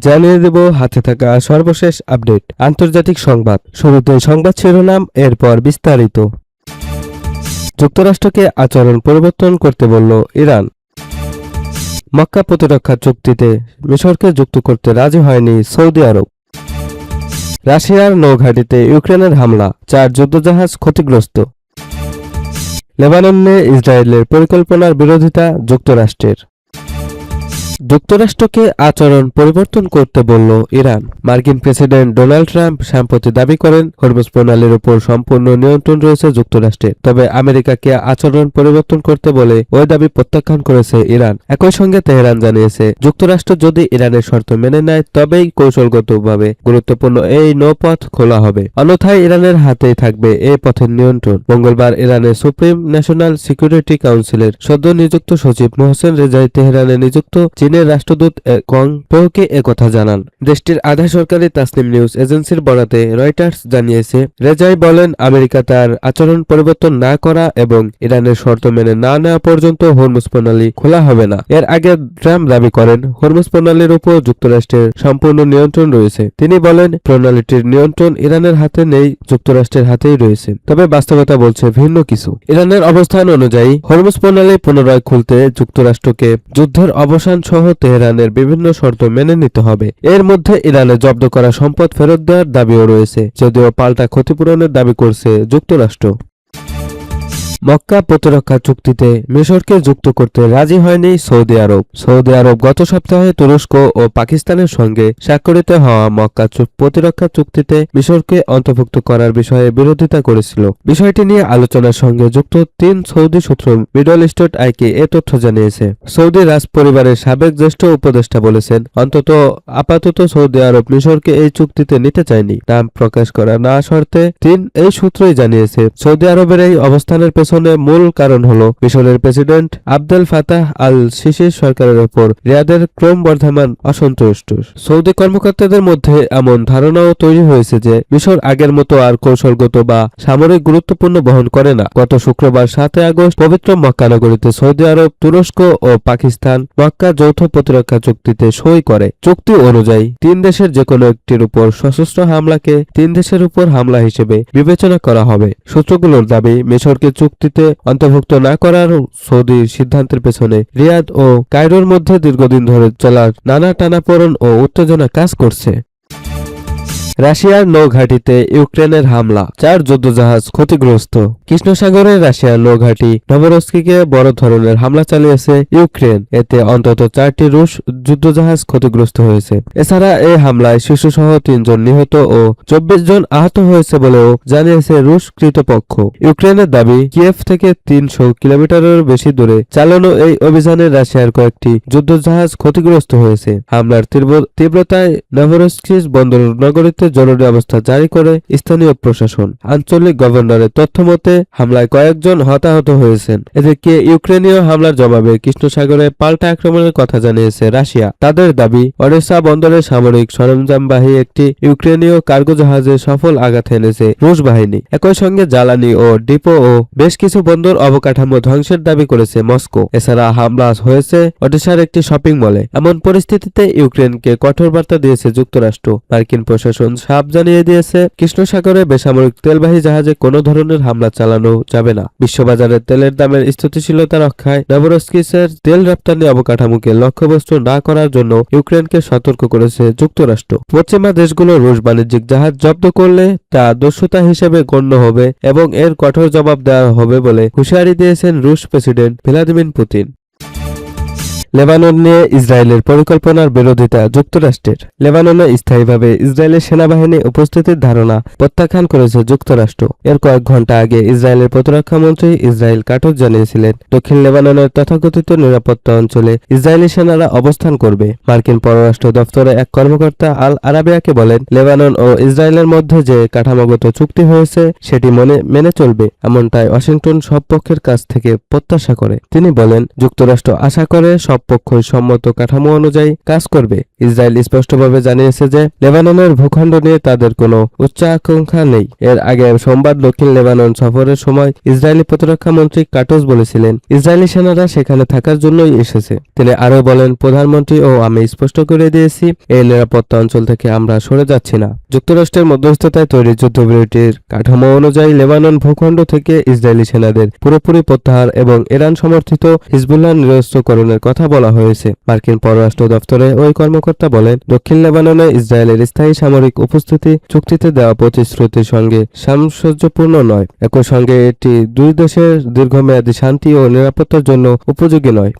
জানিয়ে দেব হাতে থাকা সর্বশেষ আপডেট আন্তর্জাতিক সংবাদ। শুরুতে সংবাদ শিরোনাম, এরপর বিস্তারিত। যুক্তরাষ্ট্রকে আচরণ পরিবর্তন করতে বলল ইরান। মক্কা প্রতিরক্ষা চুক্তিতে মিশরকে যুক্ত করতে রাজি হয়নি সৌদি আরব। রাশিয়ার নৌঘাঁটিতে ইউক্রেনের হামলা, 4 যুদ্ধজাহাজ ক্ষতিগ্রস্ত। লেবানন নিয়ে ইসরায়েলের পরিকল্পনার বিরোধিতা যুক্তরাষ্ট্রের। যুক্তরাষ্ট্রকে আচরণ পরিবর্তন করতে বলল ইরান। মার্কিন প্রেসিডেন্ট ডোনাল্ড ট্রাম্প সম্প্রতি দাবি করেন হরমুজ প্রণালীর উপর সম্পূর্ণ নিয়ন্ত্রণ রয়েছে যুক্তরাষ্ট্রের। তবে আমেরিকাকে আচরণ পরিবর্তন করতে বলে ওই দাবি প্রত্যাখ্যান করেছে ইরান। একই সঙ্গে তেহরান জানিয়েছে যুক্তরাষ্ট্র যদি ইরানের শর্ত মেনে নেয় তবেই কৌশলগতভাবে গুরুত্বপূর্ণ এই নৌপথ খোলা হবে, অন্যথায় ইরানের হাতেই থাকবে এই পথের নিয়ন্ত্রণ। মঙ্গলবার ইরানের সুপ্রিম ন্যাশনাল সিকিউরিটি কাউন্সিলের সদ্য নিযুক্ত সচিব মোহসেন রেজাই তেহরানে নিযুক্ত চীনের রাষ্ট্রদূত কং পেওকে একথা জানান। দেশটির আধা সরকারি তাসনিম নিউজ এজেন্সির বরাতে রয়টার্স জানিয়েছে, রেজাই বলেন আমেরিকা তার আচরণ পরিবর্তন না করা এবং ইরানের শর্ত মেনে না নেওয়া পর্যন্ত হরমুজ প্রণালী খোলা হবে না। এর আগে ট্রাম্প দাবি করেন হরমুজ প্রণালীর উপর যুক্তরাষ্ট্রের সম্পূর্ণ নিয়ন্ত্রণ রয়েছে। তিনি বলেন প্রণালীটির নিয়ন্ত্রণ ইরানের হাতে নেই, যুক্তরাষ্ট্রের হাতেই রয়েছে। তবে বাস্তবতা বলছে ভিন্ন কিছু। ইরানের অবস্থান অনুযায়ী হরমুজ প্রণালী পুনরায় খুলতে যুক্তরাষ্ট্রকে যুদ্ধের অবসান সহ তেহরানের বিভিন্ন শর্ত মেনে নিতে হবে। এর মধ্যে ইরানে জব্দ করা সম্পদ ফেরত দেওয়ার দাবিও রয়েছে, যদিও পাল্টা ক্ষতিপূরণের দাবি করছে যুক্তরাষ্ট্র। মক্কা প্রতিরক্ষা চুক্তিতে মিশরকে যুক্ত করতে রাজি হয়নি সৌদি আরব। সৌদি আরব গত সপ্তাহে তুরস্ক ও পাকিস্তানের সঙ্গে স্বাক্ষরিত হওয়া মক্কা প্রতিরক্ষা চুক্তিতে মিশরকে অন্তর্ভুক্ত করার বিষয়ে বিরোধিতা করেছিল। বিষয়টি নিয়ে আলোচনার সঙ্গে যুক্ত 3 সৌদি সূত্র মিডল ইস্ট আইকে এ তথ্য জানিয়েছে। সৌদি রাজ পরিবারের সাবেক জ্যেষ্ঠ উপদেষ্টা বলেছেন, আপাতত সৌদি আরব মিশরকে এই চুক্তিতে নিতে চায়নি। নাম প্রকাশ করা না শর্তে 3 এই সূত্রই জানিয়েছে। সৌদি আরবের এই অবস্থানের মূল কারণ হল মিশরের প্রেসিডেন্ট আবদেল ফাতাহ আল সিসির সরকারের উপর রিয়াদের ক্রমবর্ধমান অসন্তোষ। সৌদি কর্মকর্তাদের মধ্যে এমন ধারণাও তৈরি হয়েছে যে মিশর আগের মতো আর কৌশলগত বা সামরিক গুরুত্বপূর্ণ বহন করে না। গত শুক্রবার 7 আগস্ট পবিত্র মক্কা নগরীতে সৌদি আরব, তুরস্ক ও পাকিস্তান মক্কা যৌথ প্রতিরক্ষা চুক্তিতে সই করে। চুক্তি অনুযায়ী 3 দেশের যেকোনো একটির উপর সশস্ত্র হামলাকে 3 দেশের উপর হামলা হিসেবে বিবেচনা করা হবে। সূত্রগুলোর দাবি, মিশরকে চুক্তিতে অন্তর্ভুক্ত না করার সৌদির সিদ্ধান্তের পেছনে রিয়াদ ও কায়রোর মধ্যে দীর্ঘদিন ধরে চলার নানা টানাপোড়েন ও উত্তেজনা কাজ করছে। রাশিয়ার নৌঘাঁটিতে ইউক্রেনের হামলা, 4 যুদ্ধজাহাজ ক্ষতিগ্রস্ত। কৃষ্ণসাগরের রাশিয়ার নৌঘাঁটি নভরস্কিকে বড় ধরনের হামলা চালিয়েছে ইউক্রেন। এতে অন্তত 4টি রুশ যুদ্ধজাহাজ ক্ষতিগ্রস্ত হয়েছে। এছাড়া এই হামলায় শিশুসহ 3 জন নিহত ও 24 জন আহত হয়েছে বলেও জানিয়েছে রুশ কর্তৃপক্ষ। ইউক্রেনের দাবি, কিয়েভ থেকে 300 কিলোমিটারের বেশি দূরে চালানো এই অভিযানে রাশিয়ার কয়েকটি যুদ্ধজাহাজ ক্ষতিগ্রস্ত হয়েছে। হামলার তীব্রতায় নভরস্কিস বন্দর নগরীতে জরুরি অবস্থা জারি করে স্থানীয় প্রশাসন। আঞ্চলিক গভর্নরের তথ্য মতে হামলায় কয়েকজন হতাহত হয়েছেন। এদিকে ইউক্রেনীয় হামলার জবাবে কৃষ্ণসাগরে পাল্টা আক্রমণের কথা জানিয়েছে রাশিয়া। তাদের দাবি, ওডেসা বন্দরে সামরিক সরঞ্জামবাহী একটি ইউক্রেনীয় কার্গো জাহাজে সফল আঘাত এনেছে রুশ বাহিনী। একই সঙ্গে জ্বালানি ও ডিপো ও বেশ কিছু বন্দর অবকাঠামো ধ্বংসের দাবি করেছে মস্কো। এছাড়া হামলা হয়েছে ওডেসার একটি শপিং মলে। এমন পরিস্থিতিতে ইউক্রেনকে কঠোর বার্তা দিয়েছে যুক্তরাষ্ট্র। মার্কিন প্রশাসন সাফ জানিয়ে দিয়েছে, কৃষ্ণসাগরে বেসামরিক তেলবাহী জাহাজে কোনো ধরনের হামলা চালানো যাবে না। বিশ্ববাজারে তেলের দামের স্থিতিশীলতা রক্ষায় নভরস্কিসের তেল রপ্তানি অবকাঠামোকে লক্ষ্যবস্তু না করার জন্য ইউক্রেনকে সতর্ক করেছে যুক্তরাষ্ট্র। পশ্চিমা দেশগুলো রুশ বাণিজ্যিক জাহাজ জব্দ করলে তা দস্যুতা হিসেবে গণ্য হবে এবং এর কঠোর জবাব দেওয়া হবে বলে হুঁশিয়ারি দিয়েছেন রুশ প্রেসিডেন্ট ভ্লাদিমির পুতিন। লেবানন নিয়ে ইসরায়েলের পরিকল্পনার বিরোধিতা যুক্তরাষ্ট্রের। লেবাননে স্থায়ীভাবে ইসরায়েলের সেনাবাহিনী উপস্থিতির ধারণা প্রত্যাখ্যান করেছে যুক্তরাষ্ট্র। এর কয়েক ঘণ্টা আগে ইসরায়েলের প্রতিরক্ষা মন্ত্রী ইসরায়েল কাটজ জানিয়েছিলেন, দক্ষিণ লেবাননের তথাকথিত নিরাপত্তা অঞ্চলে ইসরায়েলি সেনারা অবস্থান করবে। মার্কিন পররাষ্ট্র দপ্তরে এক কর্মকর্তা আল আরাবিয়াকে বলেন, লেবানন ও ইসরায়েলের মধ্যে যে কাঠামোগত চুক্তি হয়েছে সেটি মেনে চলবে, এমনটাই ওয়াশিংটন সব পক্ষের কাছ থেকে প্রত্যাশা করে। তিনি বলেন, যুক্তরাষ্ট্র আশা করে সব সব পক্ষই সম্মত কাঠামো অনুযায়ী কাজ করবে। ইসরায়েল স্পষ্টভাবে জানিয়েছে যে লেবাননের ভূখণ্ড নিয়ে তাদের কোনো উচ্চাকাঙ্ক্ষা নেই। এর আগে সোমবার দক্ষিণ লেবানন সফরের সময় ইসরায়েলি প্রতিরক্ষা মন্ত্রী কাটোস বলেছিলেন, ইসরায়েলি সেনারা সেখানে থাকার জন্যই এসেছে। তিনি আরও বলেন, প্রধানমন্ত্রী ও আমি স্পষ্ট করে দিয়েছি, এই নিরাপত্তা অঞ্চল থেকে আমরা সরে যাচ্ছি না। যুক্তরাষ্ট্রের মধ্যস্থতায় তৈরি যুদ্ধবিরতির কাঠামো অনুযায়ী লেবানন ভূখণ্ড থেকে ইসরায়েলি সেনাদের পুরোপুরি প্রত্যাহার এবং ইরান সমর্থিত হিজবুল্লাহ নিরস্ত্রকরণের কথা বলা হয়েছে। মার্কিন পররাষ্ট্র দপ্তরে ওই কর্মকর্তা বলেন, দক্ষিণ লেবাননে ইসরায়েলের স্থায়ী সামরিক উপস্থিতি চুক্তিতে দেওয়া প্রতিশ্রুতির সঙ্গে সামঞ্জস্যপূর্ণ নয়। একই সঙ্গে এটি দুই দেশের দীর্ঘমেয়াদী শান্তি ও নিরাপত্তার জন্য উপযোগী নয়।